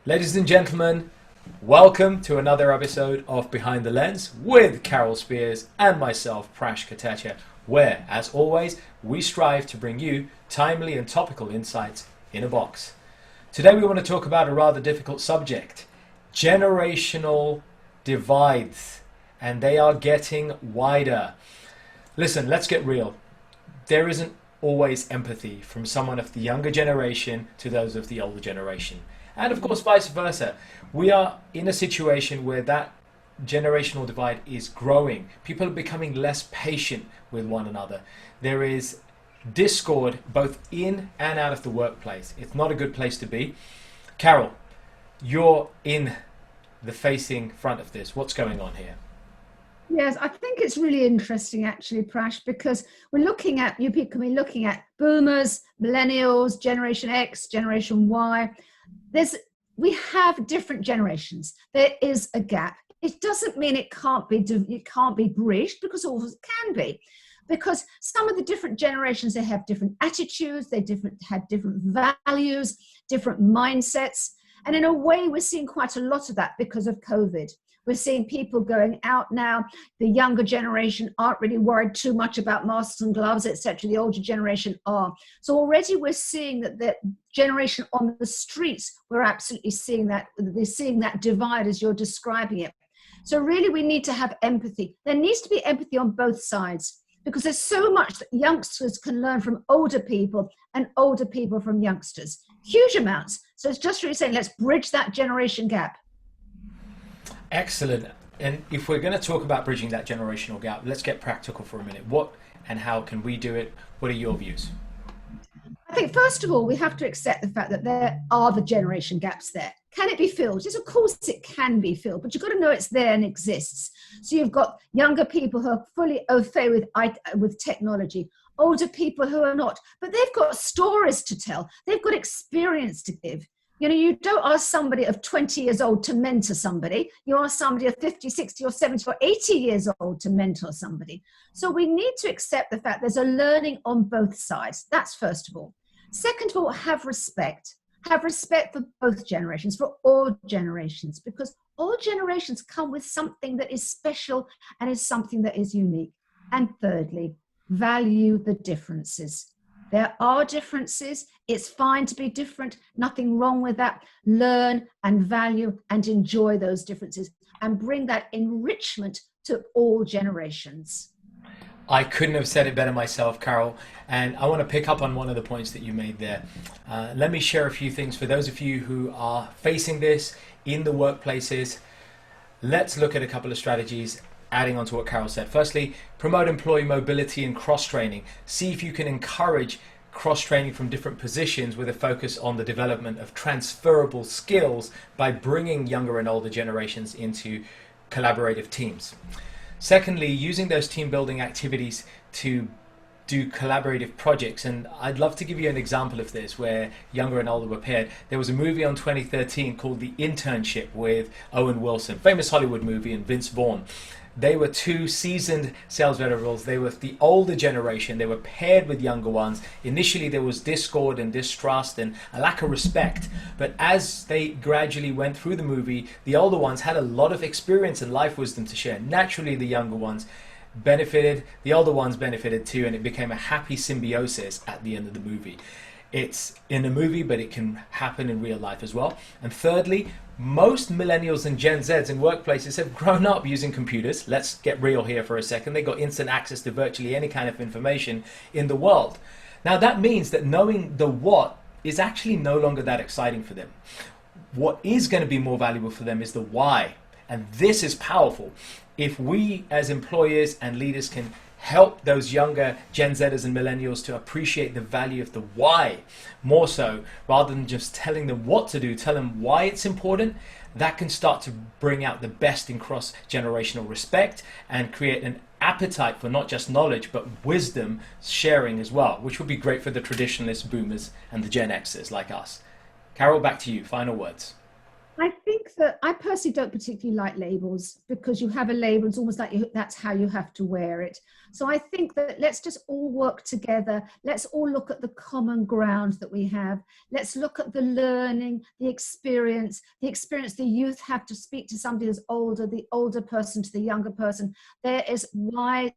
Ladies and gentlemen, welcome to another episode of Behind the Lens with Carol Spears and myself, Prash Katecha, where, as always, we strive to bring you timely and topical insights in a box. Today we want to talk about a rather difficult subject, generational divides, and they are getting wider. Listen, let's get real. There isn't always empathy from someone of the younger generation to those of the older generation. And of course, vice versa. We are in a situation where that generational divide is growing. People are becoming less patient with one another. There is discord both in and out of the workplace. It's not a good place to be. Carol, you're in the facing front of this. What's going on here? Yes, I think it's really interesting actually, Prash, because we're looking at, you people can be looking at boomers, millennials, Generation X, Generation Y. We have different generations. There is a gap. It doesn't mean it can't be bridged, because all can be. Because some of the different generations, they have different attitudes, have different values, different mindsets. And in a way, we're seeing quite a lot of that because of COVID. We're seeing people going out now. The younger generation aren't really worried too much about masks and gloves, etc. The older generation are. So already we're seeing that the generation on the streets, we're absolutely seeing that. They're seeing that divide as you're describing it. So really we need to have empathy. There needs to be empathy on both sides, because there's so much that youngsters can learn from older people and older people from youngsters. Huge amounts. So it's just really saying, let's bridge that generation gap. Excellent. And if we're going to talk about bridging that generational gap, let's get practical for a minute. What and how can we do it? What are your views? I think, first of all, we have to accept the fact that there are the generation gaps there. Can it be filled? Yes, of course it can be filled, but you've got to know it's there and exists. So you've got younger people who are fully au fait with technology, older people who are not, but they've got stories to tell. They've got experience to give. You know, you don't ask somebody of 20 years old to mentor somebody. You ask somebody of 50, 60 or 70 or 80 years old to mentor somebody. So we need to accept the fact there's a learning on both sides. That's first of all. Second of all, have respect. Have respect for both generations, for all generations, because all generations come with something that is special and is something that is unique. And thirdly, value the differences. There are differences. It's fine to be different. Nothing wrong with that. Learn and value and enjoy those differences and bring that enrichment to all generations. I couldn't have said it better myself, Carol. And I want to pick up on one of the points that you made there. Let me share a few things for those of you who are facing this in the workplaces. Let's look at a couple of strategies adding on to what Carol said. Firstly, promote employee mobility and cross-training. See if you can encourage cross-training from different positions with a focus on the development of transferable skills by bringing younger and older generations into collaborative teams. Secondly, using those team building activities to do collaborative projects. And I'd love to give you an example of this where younger and older were paired. There was a movie on 2013 called The Internship with Owen Wilson, famous Hollywood movie, and Vince Vaughn. They were two seasoned sales veterans. They were the older generation. They were paired with younger ones. Initially, there was discord and distrust and a lack of respect. But as they gradually went through the movie, the older ones had a lot of experience and life wisdom to share. Naturally, the younger ones benefited, the older ones benefited too, and it became a happy symbiosis at the end of the movie. It's in a movie, but it can happen in real life as well. And thirdly, most millennials and Gen Zs in workplaces have grown up using computers. Let's get real here for a second. They got instant access to virtually any kind of information in the world. Now that means that knowing the what is actually no longer that exciting for them. What is going to be more valuable for them is the why. And this is powerful. If we as employers and leaders can help those younger Gen Zers and millennials to appreciate the value of the why more so, rather than just telling them what to do, tell them why it's important, that can start to bring out the best in cross-generational respect and create an appetite for not just knowledge but wisdom sharing as well, which would be great for the traditionalist boomers and the Gen Xers like us. Carol, back to you. Final words. I think that I personally don't particularly like labels, because you have a label, it's almost like that's how you have to wear it. So I think that let's just all work together. Let's all look at the common ground that we have. Let's look at the learning, the experience the youth have to speak to somebody who's older, the older person to the younger person. There is wise,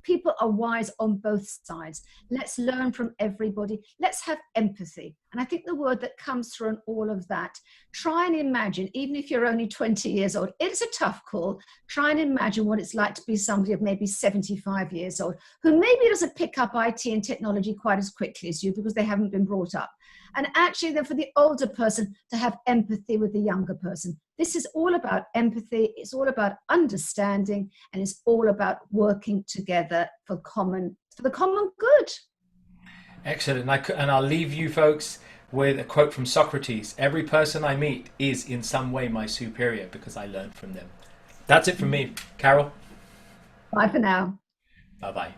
people are wise on both sides. Let's learn from everybody. Let's have empathy. And I think the word that comes through in all of that, try and imagine, even if you're only 20 years old, it's a tough call. Try and imagine what it's like to be somebody of maybe 75 years old, who maybe doesn't pick up IT and technology quite as quickly as you because they haven't been brought up. And actually then for the older person to have empathy with the younger person. This is all about empathy. It's all about understanding, and it's all about working together for the common good. Excellent. And I'll leave you folks with a quote from Socrates. Every person I meet is in some way my superior because I learned from them. That's it from me. Carol? Bye for now. Bye-bye.